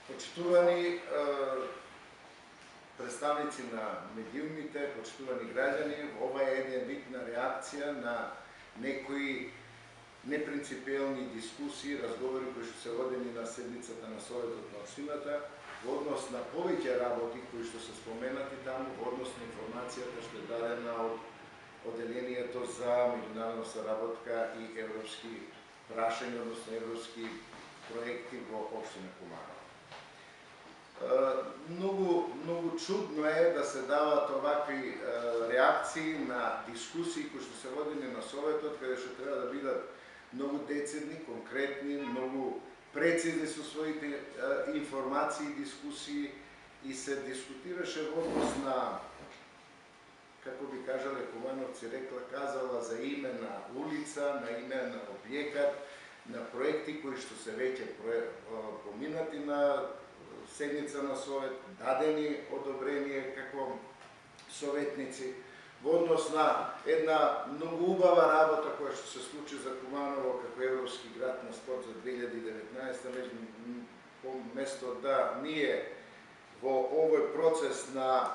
Почитувани представници на медиумите, почитувани граѓани, ова е една видна реакција на некои непринципиелни дискусии, разговори кои што се водени на седницата на Советот на општината, во однос на повеќе работи кои што се споменати таму, во однос на информацијата што е дадена од Оделението за меѓународна соработка и европски прашања, односно европски проекти во општина Куманово. Многу чудно е да се дават овакви реакции на дискусии кои што се водени на Советот, каде што треба да бидат многу децидни, конкретни, многу прецизни со своите информации, дискусии и се дискутираше во однос на, како би кажале Кумановци, казала за име на улица, на име на објекат, на проекти кои што се веќе поминати на седница на Совет, дадени одобрение како советници, во однос на една многу убава работа која што се случи за Куманово како европски град на спорт за 2019, место да ние во овој процес на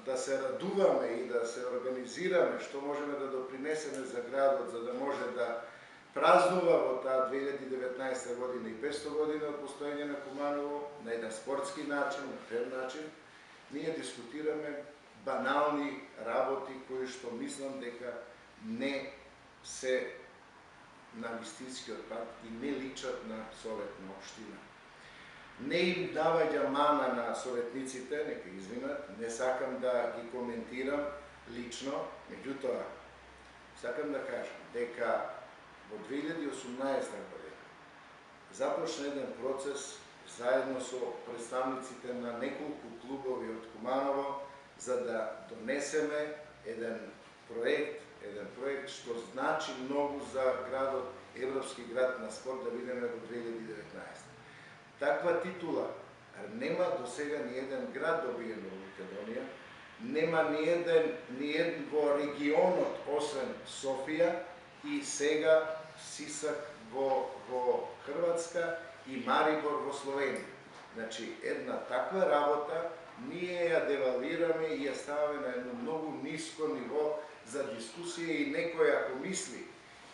да се радуваме и да се организираме што можеме да допринесеме за градот, за да може да празнува во таа 2019 година и 500 години од постоење на Куманово на еден спортски начин, на фер начин, ние дискутираме банални работи кои што мислам дека не се на вистинскиот пат и не личат на Совет на општина. Не им даваѓа мана на советниците, нека извинат, не сакам да ги коментирам лично, меѓутоа сакам да кажам дека во 2018 година започна еден процес заедно со представниците на неколку клубови од Куманово за да донесеме еден проект што значи многу за градот, европски град на спорт да бидеме во 2019. Таква титула нема до сега ни еден град добиен во Македонија, нема ни еден во регионот освен Софија и сега Сисак во Хрватска и Марибор во Словенија. Значи, една таква работа ние ја девалвираме и ја ставаме на едно многу ниско ниво за дискусија и некој ако мисли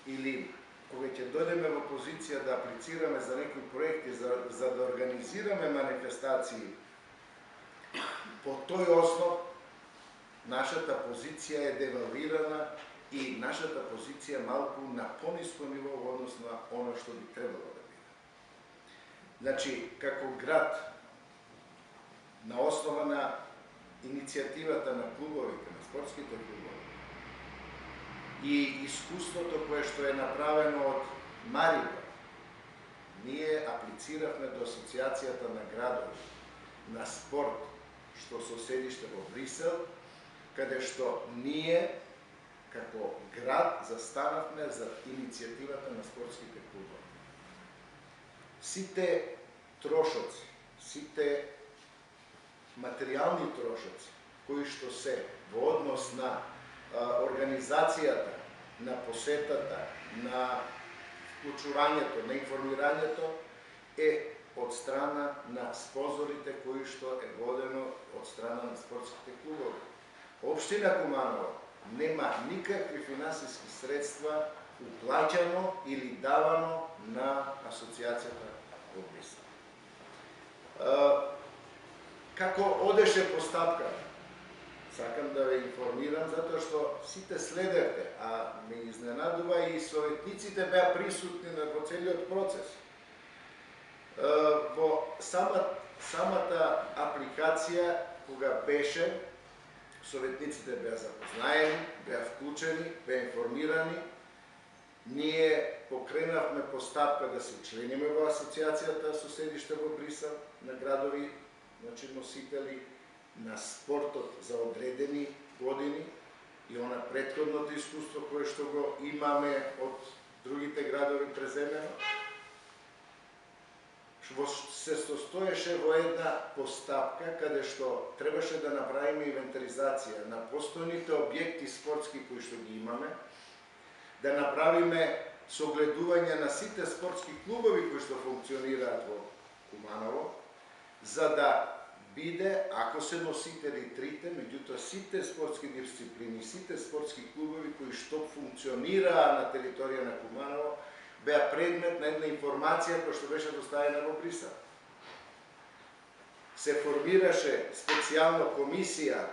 или кога ќе дојдеме во позиција да аплицираме за некои проекти, за да организираме манифестации, по тој основ нашата позиција е девалвирана и нашата позиција малку на пониско ниво во однос на оно што би требало да биде. Значи, како град, на основа на иницијативата на клубовите, на спортските клубови и искуството кое што е направено од Марибор, ние аплициравме до Асоциацијата на градови на спорт што со седиште во Брисел, каде што ние како град застанавме за иницијативата на спортските клубови. Сите трошоци, сите материјални трошоци кои што се во однос на организацијата, на посетата, на вклучувањето, на информирањето е од страна на спонзорите кои што е водено од страна на спортските клубови. Општина Куманово нема никакви финансиски средства уплаќано или давано на Асоциацијата во Брисел. Како одеше постапката? Сакам да ве информирам затоа што сите следевте, а ме изненадува и советниците беа присутни во целиот процес. Во самата апликација кога беше, советниците беа запознаени, беа вклучени, беа информирани. Ние покренавме постапка да се члениме во Асоциацијата со седиште во Брисел на градови, значи носители на спортот за одредени години и она претходното искуство кое што го имаме од другите градови преземено, се состоеше во една постапка каде што требаше да направиме инвентаризација на постојните објекти спортски кои што ги имаме, да направиме согледување на сите спортски клубови кои што функционираат во Куманово, за да биде, ако се носители трите, меѓутоа сите спортски дисциплини, сите спортски клубови кои што функционираа на територија на Куманово, беа предмет на една информација која што беше доставена во Брисел. Се формираше специјална комисија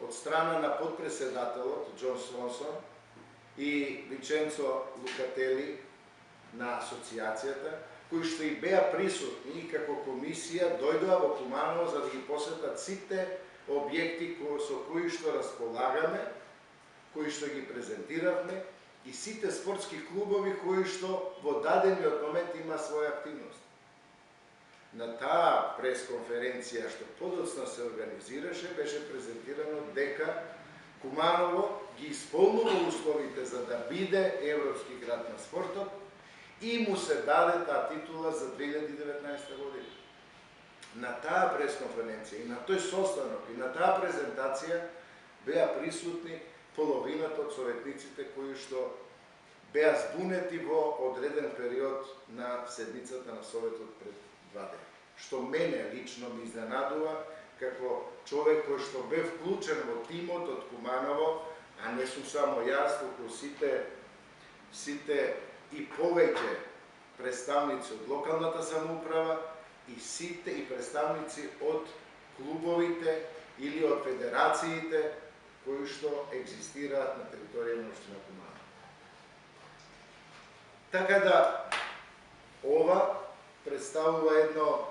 од страна на подпредседателот Џон Свонсон и Виченцо Лукатели на асоциацијата, кои што и беа присутни и како комисија дојдоа во Куманово за да ги посетат сите објекти со кои што располагаме, кои што ги презентиравме и сите спортски клубови кои што во дадениот момент има своја активност. На таа пресконференција што подоцна се организираше, беше презентирано дека Куманово ги исполнува условите за да биде Европски град на спортот и му се даде таа титула за 2019 година. На таа пресконференција и на тој состанок и на таа презентација беа присутни половината од советниците кои што беа збунети во одреден период на седмицата на Советот пред 2 дена. Што мене лично ми изненадува како човек кој што бе вклучен во тимот од Куманово, а не сум само јас, туку сите и повеќе представници од локалната самоуправа и сите и представници од клубовите или од федерациите кои што екзистираат на територија на општина Куманово. Така да ова представува едно,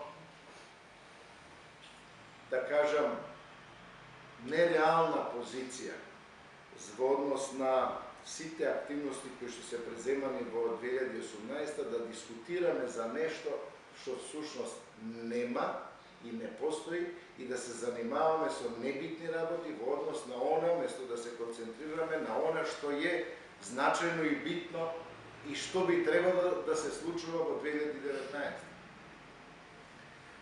да кажам, нереална позиција во однос на сите активности кои што се преземани во 2018 да дискутираме за нешто што всушност нема и не постои и да се занимаваме со небитни работи во однос на она, место да се концентрираме на она што е значајно и битно и што би требало да се случува во 2019.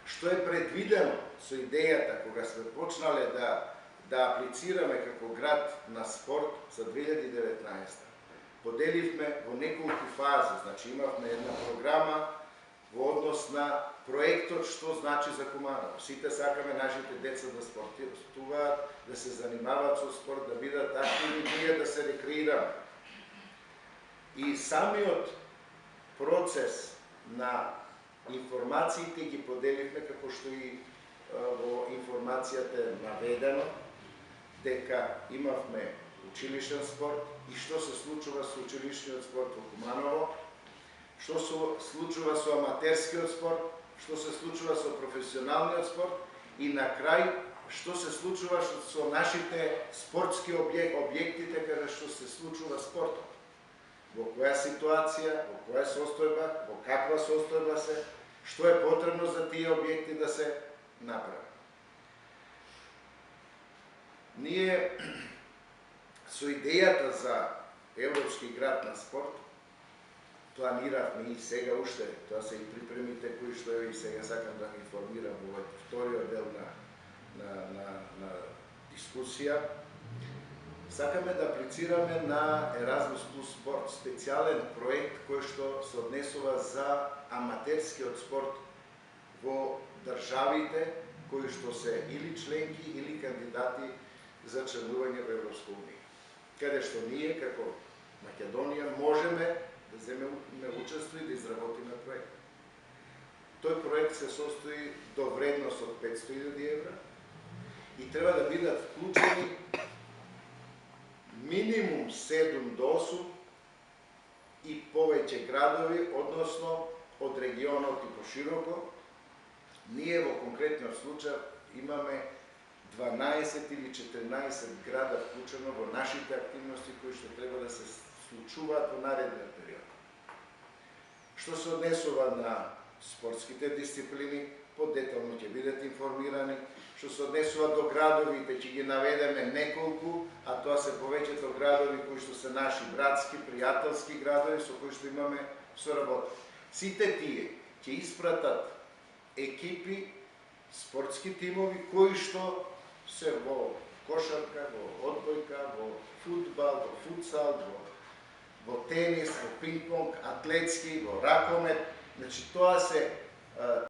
Што е предвидено со идејата кога сме почнале да аплицираме како град на спорт за 2019. Поделивме во неколку фази, значи имавме една програма во однос на проектот што значи за Куманово. Сите сакаме нашите деца да спортуваат, да се занимаваат со спорт, да бидат активни, ние да се рекреираме. И самиот процес на информациите ги поделивме како што и во информацијата е наведено, дека имавме училишен спорт и што се случува со училишниот спорт во Куманово, што се случува со аматерскиот спорт, што се случува со професионалниот спорт и на крај што се случува со нашите спортски објектите каде што се случува спортот. Во која ситуација, во која состојба, во каква состојба се, што е потребно за тие објекти да се направи. Ние со идејата за Европски град на спорт планиравме и сега уште, тоа се и припремите кои што и сега сакам да ги информирам во вториот дел на дискусија. Сакаме да аплицираме на Еразмус плюс спорт, специјален проект кој што се однесува за аматерскиот спорт во државите кои што се или членки или кандидати за членување во Европска унија. Каде што ние како Македонија можеме да земеме учество и да изработиме проект. Тој проект се состои до вредност од 500.000 евра и треба да бидат вклучени минимум 7 до 8 и повеќе градови, односно од регионот и пошироко. Ние во конкретниот случај имаме 12 или 14 града вклучено во нашите активности кои што треба да се случуваат во наредниот период. Што се однесува на спортските дисциплини, подетално ќе бидете информирани. Што се однесува до градовите, ќе ги наведеме неколку, а тоа се повеќето градови кои што се наши братски, пријателски градови со кои што имаме соработка. Сите тие ќе испратат екипи, спортски тимови кои што се во кошарка, во одбојка, во фудбал, во футсал, во тенис, во пинг-понг, атлетски, во ракомет. Значи тоа се